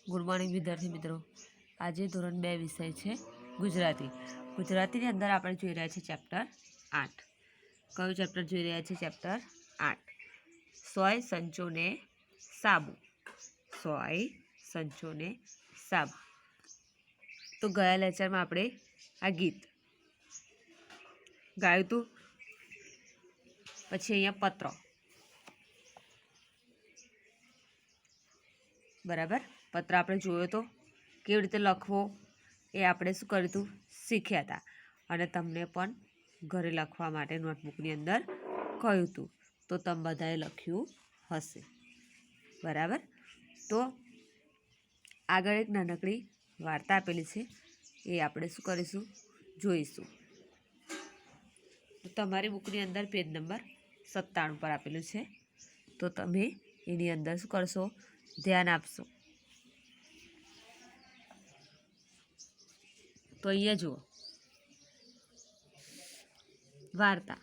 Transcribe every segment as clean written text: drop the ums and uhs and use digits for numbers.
Good morning વિદ્યાર્થી મિત્રો। આજે ધોરણ 2 વિષય છે ગુજરાતી। ગુજરાતીની અંદર આપણે જોઈ રહ્યા છીએ ચેપ્ટર 8। કયું ચેપ્ટર જોઈ રહ્યા છીએ? ચેપ્ટર 8 સોય સંચો ને સાબુ। સોય સંચો ને સાબુ। તો ગયા લેક્ચરમાં આપણે આ ગીત ગાયું હતું। પછી અહીંયા પત્ર, બરાબર। પત્ર આપણે જોયો તો કેવી રીતે લખવો એ આપણે શું કર્યું હતું, શીખ્યા હતા। અને તમને પણ ઘરે લખવા માટે નોટબુકની અંદર કહ્યું હતું, તો તમે બધાએ લખ્યું હશે, બરાબર। તો આગળ એક નાનકડી વાર્તા આપેલી છે, એ આપણે શું કરીશું, જોઈશું। તો તમારી બુકની અંદર પેજ નંબર 97 પર આપેલું છે, તો તમે એની અંદર શું કરશો, ધ્યાન આપશો। તો અહીંયા જુઓ, વાર્તા।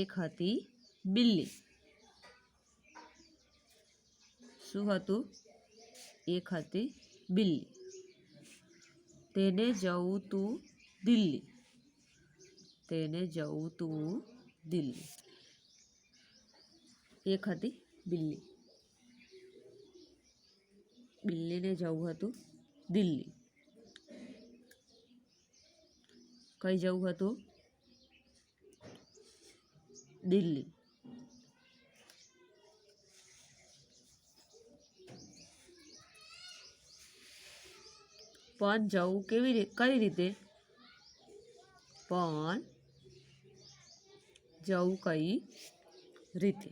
એક હતી બિલ્લી। શું હતું? એક હતી બિલ્લી, તેને જવું તું દિલ્હી। તેને જવું તું દિલ્હી। એક હતી બિલ્લી, બિલ્લીને જવું હતું દિલ્હી। કઈ જવું હતું? દિલ્હી। પણ જવું કઈ રીતે? પણ જવું કઈ રીતે?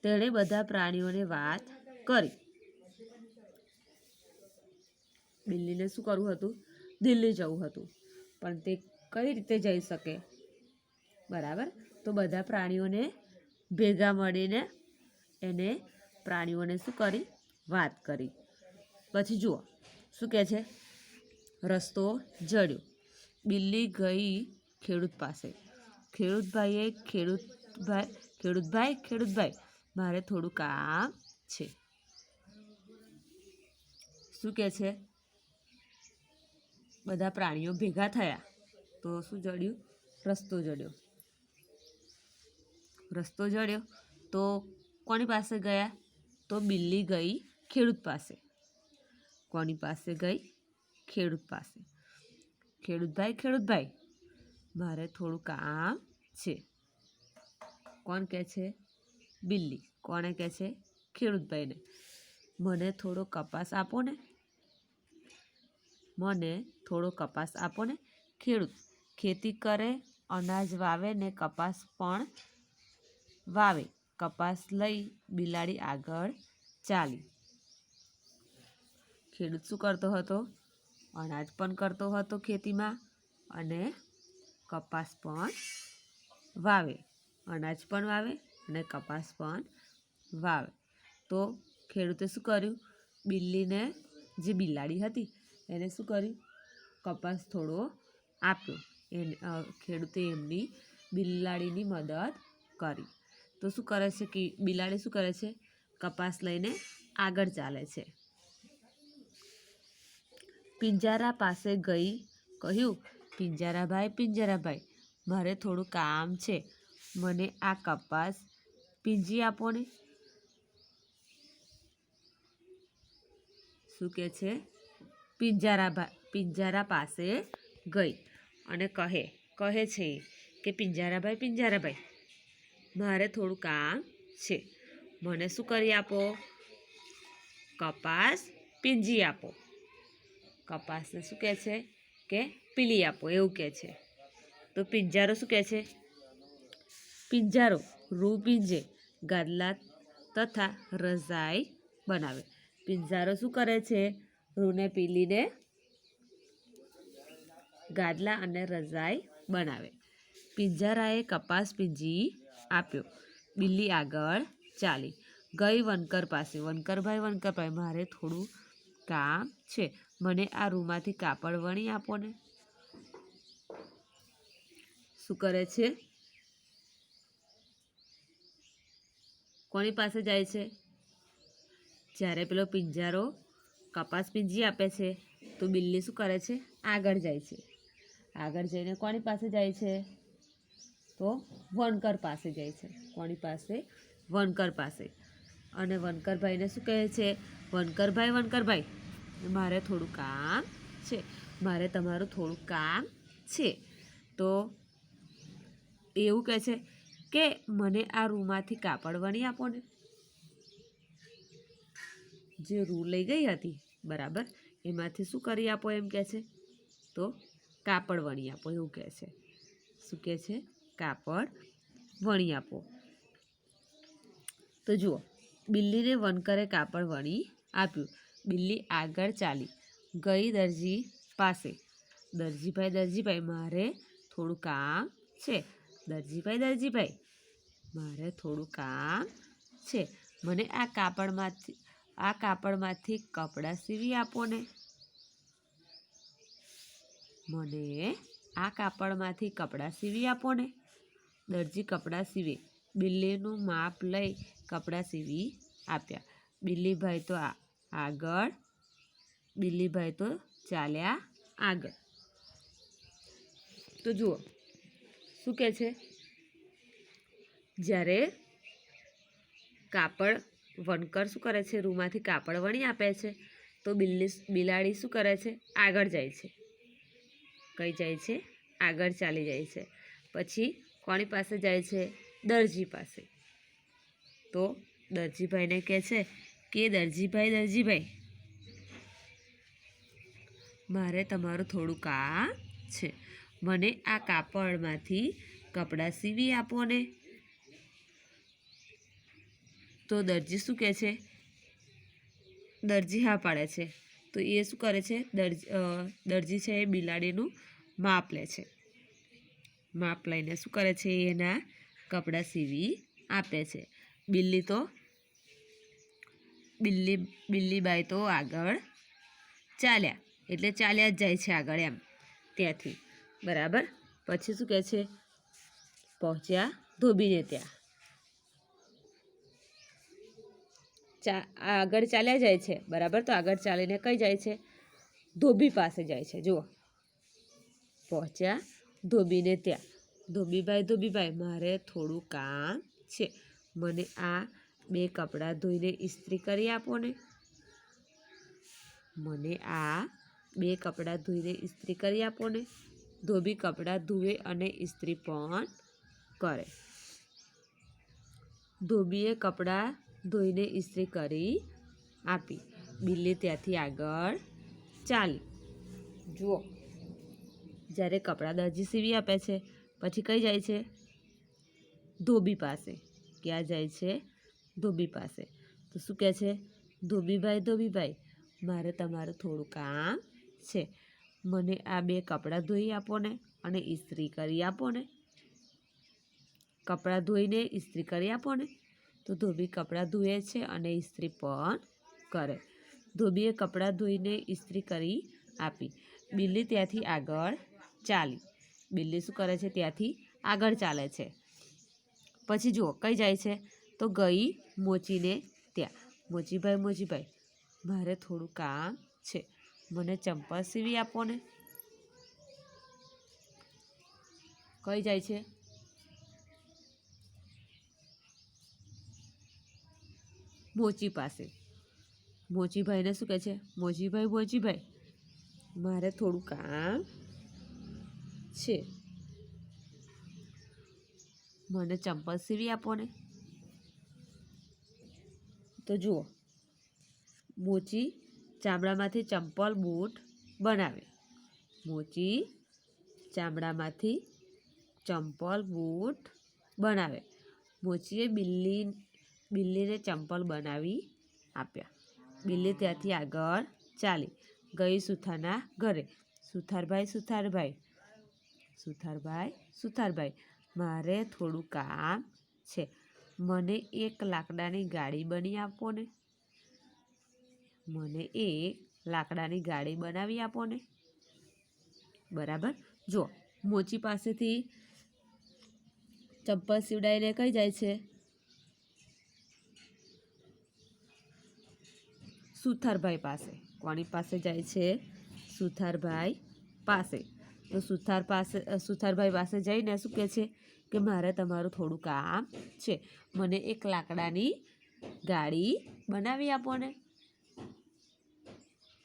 તેણે બધા પ્રાણીઓને વાત કરી। બિલ્લીને શું કરવું હતું? દિલ્હી જવું હતું, પણ તે કઈ રીતે જઈ શકે, બરાબર। તો બધા પ્રાણીઓને ભેગા મળીને એને પ્રાણીઓને શું કરી? વાત કરી। પછી જુઓ શું કહે છે, રસ્તો જડ્યો। બિલ્લી ગઈ ખેડૂત પાસે। ખેડૂતભાઈએ ખેડૂતભાઈ મારે થોડું કામ છે। શું કહે છે? બધા પ્રાણીઓ ભેગા થયા તો શું જડ્યું? રસ્તો જડ્યો। રસ્તો જડ્યો તો કોની પાસે ગયા? તો બિલ્લી ગઈ ખેડૂત પાસે। કોની પાસે ગઈ? ખેડૂત પાસે। ખેડૂતભાઈ મારે થોડું કામ છે। કોણ કહે છે? બિલ્લી। કોણે કહે છે? ખેડૂતભાઈને। મને થોડો કપાસ આપો ને। મને થોડો કપાસ આપો ને। ખેડૂત ખેતી કરે, અનાજ વાવે ને કપાસ પણ વાવે। કપાસ લઈ બિલાડી આગળ ચાલી। ખેડૂત શું કરતો હતો? અનાજ પણ કરતો હતો ખેતીમાં, અને કપાસ પણ વાવે। અનાજ પણ વાવે અને કપાસ પણ વાવે। તો ખેડૂતે શું કર્યું? બિલ્લીને, જે બિલાડી હતી એને શું કર્યું? કપાસ થોડો આપ્યો। ખેડૂતે એમની બિલાડીની મદદ કરી। તો શું કરે છે કે બિલાડી શું કરે છે? કપાસ લઈને આગળ ચાલે છે। પિંજરા પાસે ગઈ કહ્યું, પિંજરાભાઈ મારે થોડું કામ છે। મને આ કપાસ પીંજી આપો ને। શું કહે છે? પિંજરા પાસે ગઈ અને કહે છે કે પિંજરાભાઈ મારે થોડું કામ છે। મને શું કરી આપો? કપાસ પીંજી આપો। કપાસને શું કહે છે કે પીલી આપો, એવું કહે છે। તો પિંજારો શું કહે છે? પિંજારો રૂ પીંજે, ગાદલા તથા રજાઈ બનાવે। પિંજારો શું કરે છે? રૂને પીલીને ગાદલા અને રજાઈ બનાવે। પિંજરાએ કપાસ પીંજી આપ્યો। બિલ્લી આગળ ચાલી ગઈ વનકર પાસે। વનકરભાઈ મારે થોડું કામ છે। મને આ રૂમાંથી કાપડ વણી આપો ને। શું કરે છે? કોની પાસે જાય છે? જ્યારે પેલો પિંજારો કપાસ પીંજી આપે છે તો બિલ્લી શું કરે છે? આગળ જાય છે. આગળ જઈને કોની પાસે જાય છે? તો વણકર પાસે જાય છે. કોની પાસે? વણકર પાસે. અને વણકરભાઈને શું કહે છે? વણકરભાઈ, મારે થોડું કામ છે, મારે તમારું થોડું કામ છે. તો એવું કહે છે કે મને આ રૂમાંથી કાપડ વણી આપો ને. જે રૂ લઈ ગઈ હતી બરાબર, એમાંથી શું કરી આપો એમ કહે છે? તો કાપડ વણી આપો એવું કહે છે. શું કહે છે? કાપડ વણી આપો. તો જુઓ, બિલ્લીને વણકરે કાપડ વણી આપ્યું. બિલ્લી આગળ ચાલી ગઈ દરજી પાસે. દરજીભાઈ, મારે થોડું કામ છે. દરજીભાઈ, મારે થોડું કામ છે. મને આ કાપડમાંથી કપડાં સીવી આપો ને. મને આ કાપડમાંથી કપડાં સીવી આપો ને. દરજી કપડાં સીવે. બિલ્લીનું માપ લઈ કપડાં સીવી આપ્યા. બિલ્લીભાઈ તો ચાલ્યા આગળ. તો જુઓ શું કહે છે? જ્યારે વણકર શું કરે છે? રૂમાંથી કાપડ વણી આપે છે તો બિલાડી શું કરે છે? આગળ જાય છે. કઈ જાય છે? આગળ ચાલી જાય છે. પછી કોની પાસે જાય છે? દરજી પાસે. તો દરજીભાઈને કહે છે કે દરજીભાઈ, મારે તમારું થોડું કામ છે. મને આ કાપડમાંથી કપડાં સીવી આપો ને. તો દરજી શું કહે છે? દરજી હા પાડે છે. તો એ શું કરે છે? દરજી છે એ બિલાડીનું માપ લે છે. માપ લઈને શું કરે છે? એના કપડાં સીવી આપે છે. બિલ્લીબાઈ તો આગળ ચાલ્યા, એટલે ચાલ્યા જ જાય છે આગળ એમ ત્યાંથી. બરાબર. પછી શું કહે છે? પહોંચ્યા ધોબીને ત્યાં. આગળ ચાલ્યા જાય છે બરાબર. તો આગળ ચાલીને કઈ જાય છે? ધોબી પાસે જાય છે. જુઓ, પહોંચ્યા ધોબીને ત્યાં. ધોબીભાઈ, મારે થોડું કામ છે. મને આ 2 કપડાં ધોઈને ઇસ્ત્રી કરી આપો ને. મને આ 2 કપડાં ધોઈને ઇસ્ત્રી કરી આપો ને. ધોબી કપડાં ધુએ અને ઇસ્ત્રી પણ કરે. ધોબીએ કપડાં ધોઈને ઇસ્ત્રી કરી આપી. બિલ્લી ત્યાંથી આગળ ચાલી. જુઓ, જ્યારે કપડાં દરજી સીવી આપે છે પછી કઈ જાય છે? ધોબી પાસે. ક્યાં જાય છે? ધોબી પાસે. તો શું કહે છે? ધોબીભાઈ, મારે તમારું થોડું કામ છે. મને આ 2 કપડાં ધોઈ આપો ને અને ઇસ્ત્રી કરી આપો ને. કપડાં ધોઈને ઇસ્ત્રી કરી આપો ને. તો ધોબી કપડાં ધોએ છે અને ઇસ્ત્રી પણ કરે. ધોબીએ કપડાં ધોઈને ઇસ્ત્રી કરી આપી. બિલ્લી ત્યાંથી આગળ ચાલી. બિલ્લી શું કરે છે? ત્યાંથી આગળ ચાલે છે. પછી જુઓ કઈ જાય છે? તો ગઈ મોચીને ત્યાં. મોચીભાઈ, મારે થોડું કામ છે. મને ચંપલ સીવી આપો ને. કઈ જાય છે? મોચી પાસે. મોચીભાઈને શું કહે છે? મોચીભાઈ, મારે થોડું કામ છે. મને ચંપલ સીવી આપો ને. તો જુઓ, મોચી ચામડામાંથી ચંપલ બૂટ બનાવે. મોચી ચામડામાંથી ચંપલ બૂટ બનાવે. મોચીએ બિલ્લીને ચંપલ બનાવી આપ્યા. બિલ્લી ત્યાંથી આગળ ચાલી ગઈ સુથારના ઘરે. સુથારભાઈ, મારે થોડું કામ છે. મને એક લાકડાની ગાડી બની આપો ને. મને એક લાકડાની ગાડી બનાવી આપો ને. બરાબર. જો, મોચી પાસેથી ચંપલ સીવડાવીને કઈ જાય છે? સુથારભાઈ પાસે. કોની પાસે જાય છે? સુથારભાઈ પાસે. તો સુથારભાઈ પાસે જઈને શું કહે છે કે મારે તમારું થોડું કામ છે, મને એક લાકડાની ગાડી બનાવી આપો ને.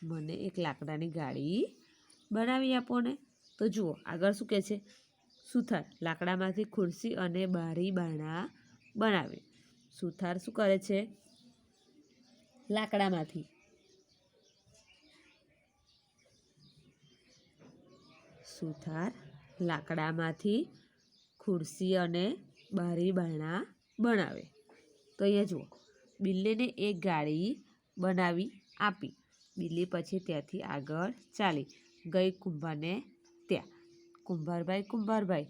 મને એક લાકડાની ગાડી બનાવી આપો ને. તો જુઓ આગળ શું કહે છે? સુથાર લાકડામાંથી ખુરશી અને બારી બારણા બનાવે. સુથાર શું કરે છે? લાકડામાંથી ખુરશી અને બારી બારણા બનાવે. તો અહીંયા જુઓ, બિલ્લીને એક ગાડી બનાવી આપી. બિલ્લી પછી ત્યાંથી આગળ ચાલી ગઈ કુંભારને ત્યાં. કુંભારભાઈ,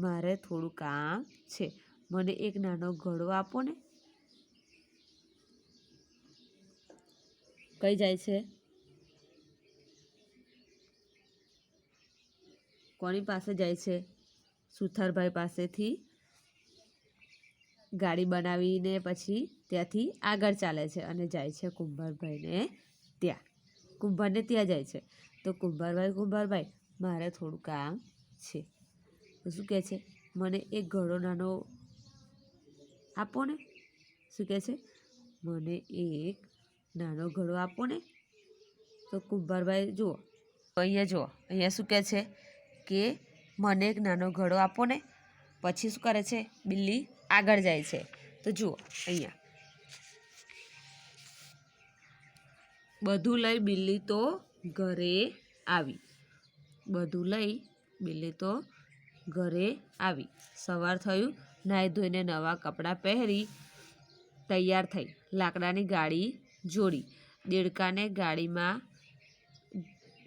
મારે થોડું કામ છે, મને એક નાનો ઘડો આપો ને. કઈ જાય છે? કોની પાસે જાય છે? સુથારભાઈ પાસેથી ગાડી બનાવીને પછી ત્યાંથી આગળ ચાલે છે અને જાય છે કુંભારભાઈને ત્યાં. કુંભારને ત્યાં જાય છે. તો કુંભારભાઈ, મારે થોડું કામ છે. તો શું કહે છે? મને એક ઘડો નાનો આપો ને. શું કહે છે? મને એક નાનો ઘડો આપો ને. તો કુંભારભાઈ જુઓ, અહીંયા શું કહે છે કે મને એક નાનો ઘડો આપો ને. પછી શું કરે છે? બિલ્લી આગળ જાય છે. તો જુઓ અહીંયા બધું લઈ બિલ્લી તો ઘરે આવી. સવાર થયું, નાહી ધોઈને નવા કપડાં પહેરી તૈયાર થઈ. લાકડાની ગાડી જોડી. દેડકાને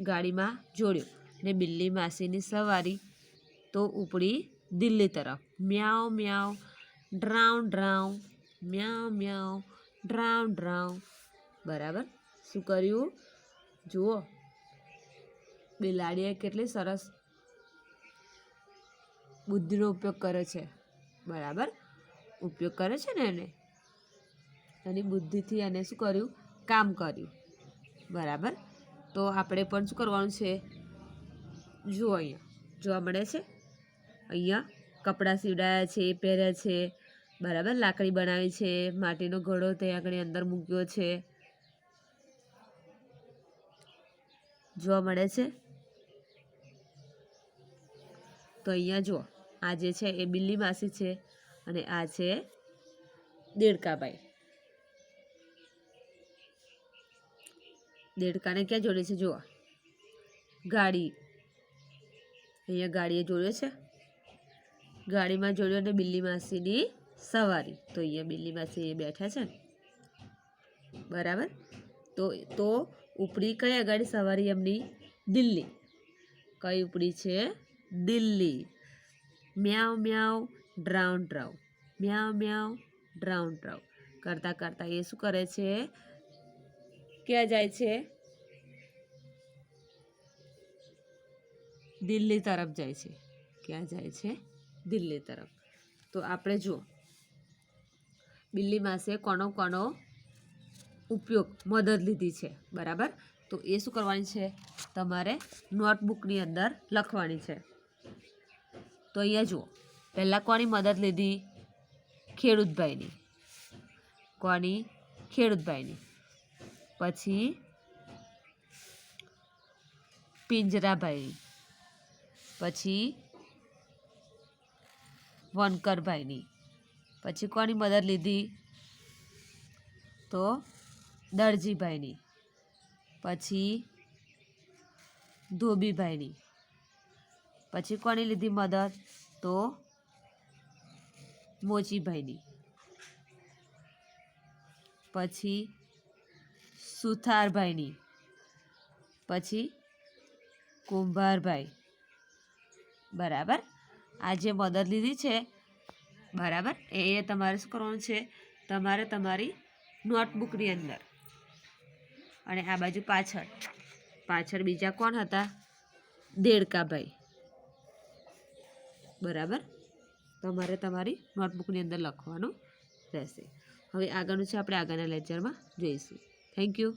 ગાડીમાં જોડ્યો ને બિલ્લી માસીની સવારી તો ઉપડી દિલ્હી તરફ. મ્યાઉ મ્યાઉ ડ્રાઉ ડ્રાઉ, મ્યાઉ મ્યાઉ ડ્રાઉ ડ્રાઉ. બરાબર. શું કર્યું? જુઓ, બિલાડીએ કેટલી સરસ બુદ્ધિનો ઉપયોગ કરે છે. બરાબર, ઉપયોગ કરે છે ને એની બુદ્ધિથી એને શું કર્યું? કામ કર્યું. બરાબર. તો આપણે પણ શું કરવાનું છે? જુઓ અહીંયા જોવા મળે છે, અહીંયા કપડાં સીવડાયા છે, પહેર્યા છે. બરાબર, લાકડી બનાવી છે, માટીનો ઘડો ત્યાં આગળ અંદર મૂક્યો છે. જોવા મળે છે. તો અહીંયા જુઓ, આ જે છે એ બિલ્લી માસી છે અને આ છે દેડકાભાઈ. દેડકાને ક્યાં જોડે છે? જુઓ, ગાડી. અહીંયા ગાડીએ જોડ્યો છે. ગાડીમાં જોડ્યો અને બિલ્લી માસીની સવારી. તો અહીંયા બિલ્લી માસી બેઠા છે. બરાબર. તો ઉપડી કઈ આગળ સવારી એમની? દિલ્હી. કઈ ઉપડી છે? દિલ્હી. મ્યાઉ મ્યાઉ ડ્રાઉ ડ્રાઉ, મ્યાઉ મ્યાઉ ડ્રાઉ ડ્રાઉ કરતાં કરતાં એ શું કરે છે? ક્યાં જાય છે? દિલ્હી તરફ જાય છે. ક્યાં જાય છે? દિલ્હી તરફ. તો આપણે જુઓ, બિલ્લી માસીએ કોનો ઉપયોગ મદદ લીધી છે. બરાબર. તો એ શું કરવાની છે? તમારે નોટબુકની અંદર લખવાની છે. તો અહીંયા જુઓ, પહેલાં કોની મદદ લીધી? ખેડૂતભાઈની. કોની? ખેડૂતભાઈની. પછી પિંજરાભાઈની. પછી વનકરભાઈની. પછી કોની મદદ લીધી? તો દરજીભાઈની. પછી ધોબીભાઈની. પછી કોની લીધી મદદ? તો મોચીભાઈની. પછી સુથારભાઈની. પછી કુંભારભાઈ. બરાબર. આ જે મદદ લીધી છે, બરાબર, એ તમારે શું કરવાનું છે? તમારે તમારી નોટબુકની અંદર. અને આ બાજુ પાછળ બીજા કોણ હતા? દેડકાભાઈ. બરાબર. તમારે તમારી નોટબુકની અંદર લખવાનું રહેશે. હવે આગળનું છે આપણે આગળના લેક્ચરમાં જોઈશું. Thank you.